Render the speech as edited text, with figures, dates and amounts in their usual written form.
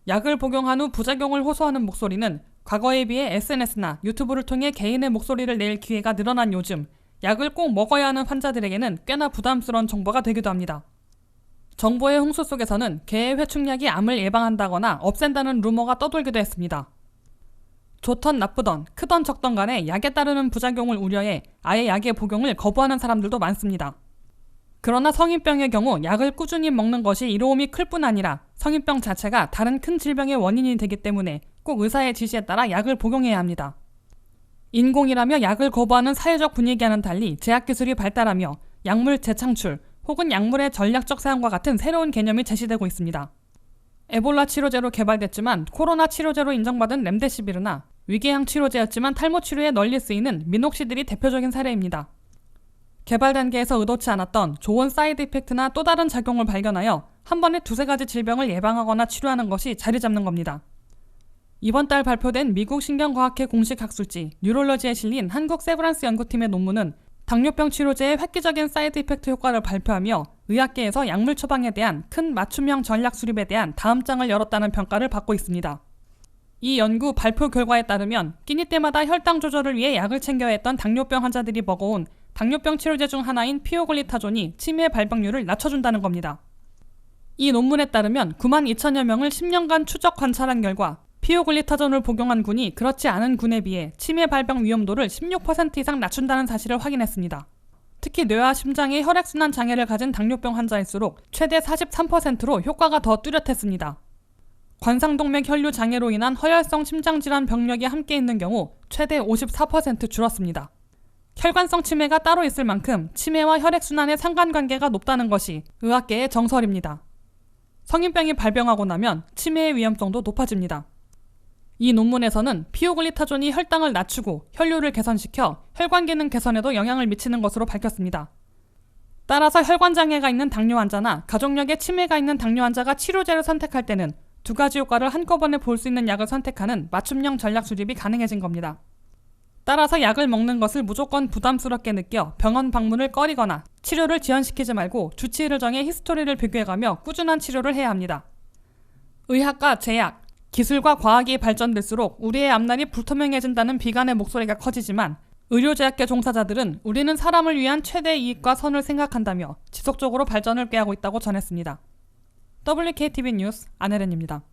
약을 복용한 후 부작용을 호소하는 목소리는 과거에 비해 SNS나 유튜브를 통해 개인의 목소리를 낼 기회가 늘어난 요즘, 약을 꼭 먹어야 하는 환자들에게는 꽤나 부담스러운 정보가 되기도 합니다. 정보의 홍수 속에서는 개의 회충약이 암을 예방한다거나 없앤다는 루머가 떠돌기도 했습니다. 좋던 나쁘던 크던 적던 간에 약에 따르는 부작용을 우려해 아예 약의 복용을 거부하는 사람들도 많습니다. 그러나 성인병의 경우 약을 꾸준히 먹는 것이 이로움이 클 뿐 아니라 성인병 자체가 다른 큰 질병의 원인이 되기 때문에 꼭 의사의 지시에 따라 약을 복용해야 합니다. 인공이라며 약을 거부하는 사회적 분위기와는 달리 제약기술이 발달하며 약물 재창출 혹은 약물의 전략적 사용과 같은 새로운 개념이 제시되고 있습니다. 에볼라 치료제로 개발됐지만 코로나 치료제로 인정받은 렘데시비르나 위궤양 치료제였지만 탈모 치료에 널리 쓰이는 미녹시딜이 대표적인 사례입니다. 개발 단계에서 의도치 않았던 좋은 사이드 이펙트나 또 다른 작용을 발견하여 한 번에 두세 가지 질병을 예방하거나 치료하는 것이 자리 잡는 겁니다. 이번 달 발표된 미국 신경과학회 공식 학술지 뉴럴러지에 실린 한국 세브란스 연구팀의 논문은 당뇨병 치료제의 획기적인 사이드 이펙트 효과를 발표하며 의학계에서 약물 처방에 대한 큰 맞춤형 전략 수립에 대한 다음 장을 열었다는 평가를 받고 있습니다. 이 연구 발표 결과에 따르면 끼니 때마다 혈당 조절을 위해 약을 챙겨야 했던 당뇨병 환자들이 먹어온 당뇨병 치료제 중 하나인 피오글리타존이 치매 발병률을 낮춰준다는 겁니다. 이 논문에 따르면 9만 2천여 명을 10년간 추적 관찰한 결과 피오글리타존을 복용한 군이 그렇지 않은 군에 비해 치매 발병 위험도를 16% 이상 낮춘다는 사실을 확인했습니다. 특히 뇌와 심장의 혈액순환 장애를 가진 당뇨병 환자일수록 최대 43%로 효과가 더 뚜렷했습니다. 관상동맥 혈류 장애로 인한 허혈성 심장질환 병력이 함께 있는 경우 최대 54% 줄었습니다. 혈관성 치매가 따로 있을 만큼 치매와 혈액순환의 상관관계가 높다는 것이 의학계의 정설입니다. 성인병이 발병하고 나면 치매의 위험성도 높아집니다. 이 논문에서는 피오글리타존이 혈당을 낮추고 혈류를 개선시켜 혈관 기능 개선에도 영향을 미치는 것으로 밝혔습니다. 따라서 혈관장애가 있는 당뇨 환자나 가족력에 치매가 있는 당뇨 환자가 치료제를 선택할 때는 두 가지 효과를 한꺼번에 볼 수 있는 약을 선택하는 맞춤형 전략 수립이 가능해진 겁니다. 따라서 약을 먹는 것을 무조건 부담스럽게 느껴 병원 방문을 꺼리거나 치료를 지연시키지 말고 주치의를 정해 히스토리를 비교해가며 꾸준한 치료를 해야 합니다. 의학과 제약, 기술과 과학이 발전될수록 우리의 앞날이 불투명해진다는 비관의 목소리가 커지지만 의료제약계 종사자들은 우리는 사람을 위한 최대 이익과 선을 생각한다며 지속적으로 발전을 꾀하고 있다고 전했습니다. WKTV 뉴스 안혜련입니다.